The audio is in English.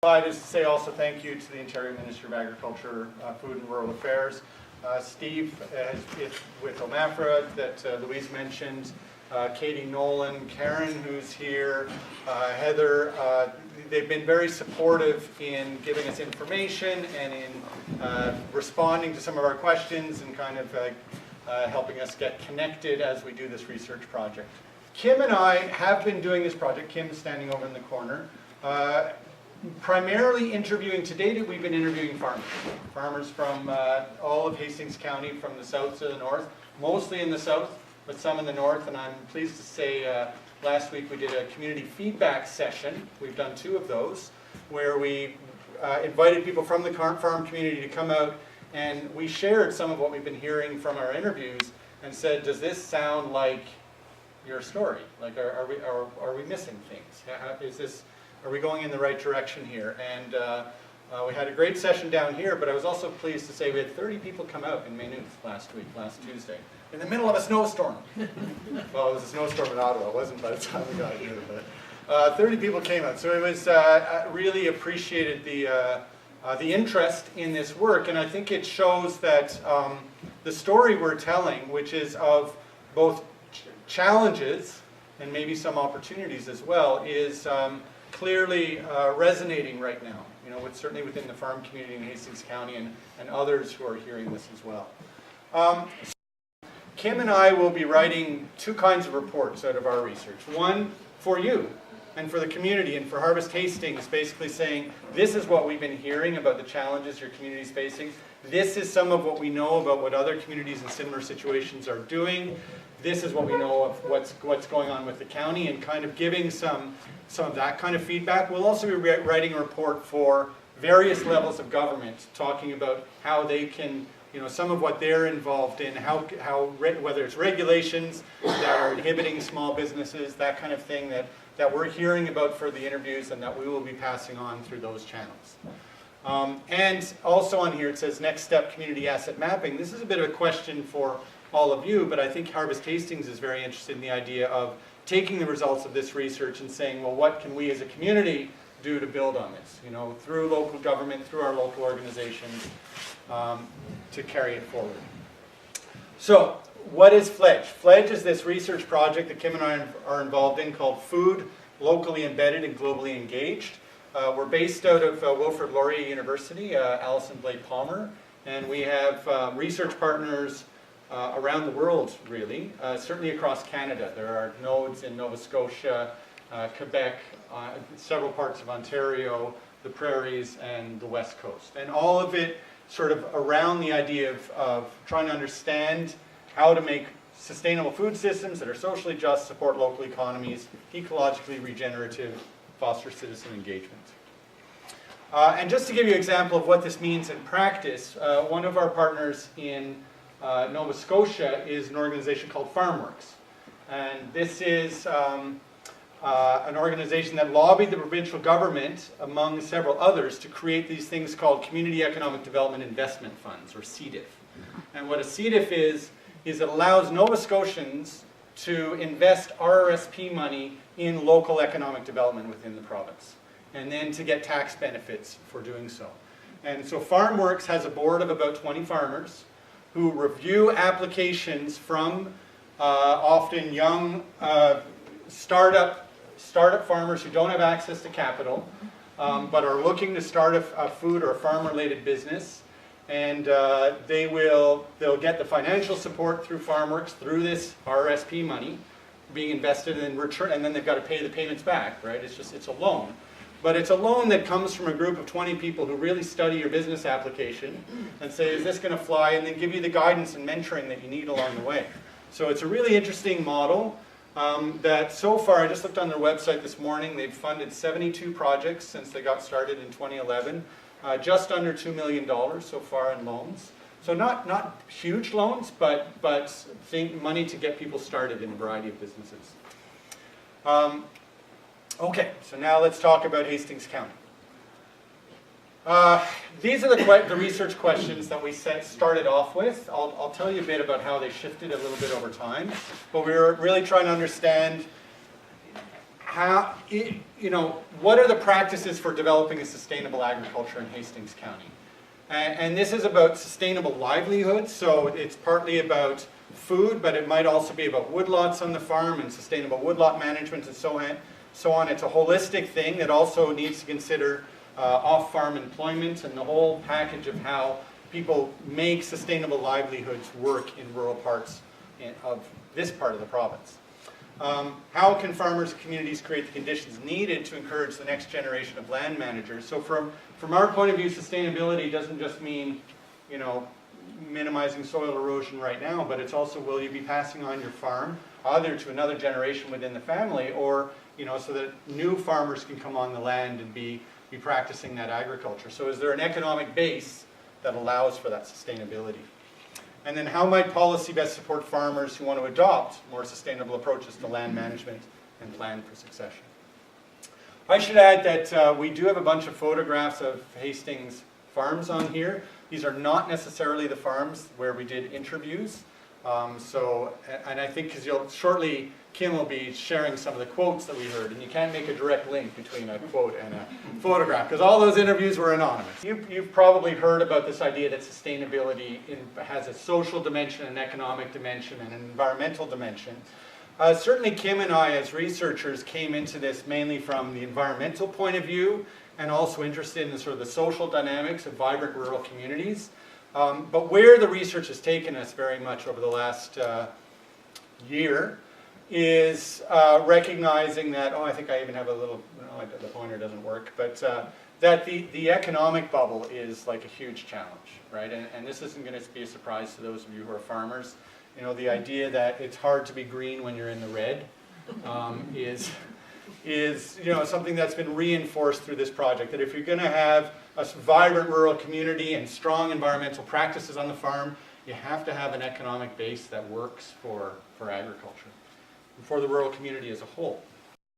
slide is to say also thank you to the Ontario Minister of Agriculture, Food and Rural Affairs. Steve is with OMAFRA that Louise mentioned, Katie Nolan, Karen who's here, Heather. They've been very supportive in giving us information and in responding to some of our questions and kind of helping us get connected as we do this research project. Kim and I have been doing this project. Kim's standing over in the corner. Primarily interviewing, to date we've been interviewing farmers. Farmers from all of Hastings County, from the south to the north, mostly in the south, but some in the north. And I'm pleased to say last week we did a community feedback session. We've done 2 of those, where we invited people from the farm community to come out, and we shared some of what we've been hearing from our interviews and said, does this sound like your story? Like, are we missing things? Are we going in the right direction here? And we had a great session down here, but I was also pleased to say we had 30 people come out in Maynooth last Tuesday, in the middle of a snowstorm. Well, it was a snowstorm in Ottawa. It wasn't by the time we got here, but 30 people came out. So it was really appreciated the interest in this work, and I think it shows that the story we're telling, which is of both challenges and maybe some opportunities as well, is clearly resonating right now, certainly within the farm community in Hastings County and others who are hearing this as well. Kim and I will be writing 2 kinds of reports out of our research. One for you and for the community and for Harvest Hastings, basically saying this is what we've been hearing about the challenges your community is facing. This is some of what we know about what other communities in similar situations are doing. This is what we know of what's going on with the county, and kind of giving some of that kind of feedback. We'll also be writing a report for various levels of government, talking about how they can, some of what they're involved in, whether it's regulations that are inhibiting small businesses, that kind of thing that we're hearing about for the interviews and that we will be passing on through those channels. And also on here it says next step community asset mapping. This is a bit of a question for all of you, but I think Harvest Hastings is very interested in the idea of taking the results of this research and saying, well, what can we as a community do to build on this, through local government, through our local organizations, to carry it forward. So, what is FLEdGE? FLEdGE is this research project that Kim and I are involved in called Food, Locally Embedded and Globally Engaged. We're based out of Wilfrid Laurier University, Alison Blake Palmer, and we have research partners around the world, really, certainly across Canada. There are nodes in Nova Scotia, Quebec, several parts of Ontario, the Prairies, and the West Coast. And all of it sort of around the idea of trying to understand how to make sustainable food systems that are socially just, support local economies, ecologically regenerative, foster citizen engagement. And just to give you an example of what this means in practice, one of our partners in Nova Scotia is an organization called FarmWorks. And this is an organization that lobbied the provincial government, among several others, to create these things called Community Economic Development Investment Funds, or CEDIF. And what a CEDIF is it allows Nova Scotians to invest RRSP money in local economic development within the province, and then to get tax benefits for doing so. And so FarmWorks has a board of about 20 farmers who review applications from often young startup farmers who don't have access to capital, but are looking to start a food or a farm-related business. And they'll get the financial support through FarmWorks, through this RRSP money being invested in return, and then they've got to pay the payments back, right? It's a loan. But it's a loan that comes from a group of 20 people who really study your business application and say, is this going to fly? And then give you the guidance and mentoring that you need along the way. So it's a really interesting model that so far, I just looked on their website this morning, they've funded 72 projects since they got started in 2011. Just under $2 million so far in loans. So not huge loans, but money to get people started in a variety of businesses. Okay, so now let's talk about Hastings County. These are the research questions that we started off with. I'll tell you a bit about how they shifted a little bit over time, but we were really trying to understand what are the practices for developing a sustainable agriculture in Hastings County? And this is about sustainable livelihoods, so it's partly about food, but it might also be about woodlots on the farm and sustainable woodlot management and so on. It's a holistic thing that also needs to consider off-farm employment and the whole package of how people make sustainable livelihoods work in rural parts of this part of the province. How can farmers and communities create the conditions needed to encourage the next generation of land managers? So from our point of view, sustainability doesn't just mean, minimizing soil erosion right now, but it's also, will you be passing on your farm either to another generation within the family, or so that new farmers can come on the land and be practicing that agriculture. So is there an economic base that allows for that sustainability? And then how might policy best support farmers who want to adopt more sustainable approaches to land management and plan for succession? I should add that we do have a bunch of photographs of Hastings farms on here. These are not necessarily the farms where we did interviews. And I think because shortly Kim will be sharing some of the quotes that we heard, and you can't make a direct link between a quote and a photograph because all those interviews were anonymous. You've probably heard about this idea that sustainability has a social dimension, an economic dimension, and an environmental dimension. Certainly Kim and I as researchers came into this mainly from the environmental point of view and also interested in the sort of the social dynamics of vibrant rural communities. But where the research has taken us very much over the last year is recognizing that, I think I even have a little, the pointer doesn't work, but that the economic bubble is like a huge challenge, right? And this isn't going to be a surprise to those of you who are farmers. The idea that it's hard to be green when you're in the red is something that's been reinforced through this project, that if you're going to have a vibrant rural community and strong environmental practices on the farm, you have to have an economic base that works for agriculture and for the rural community as a whole.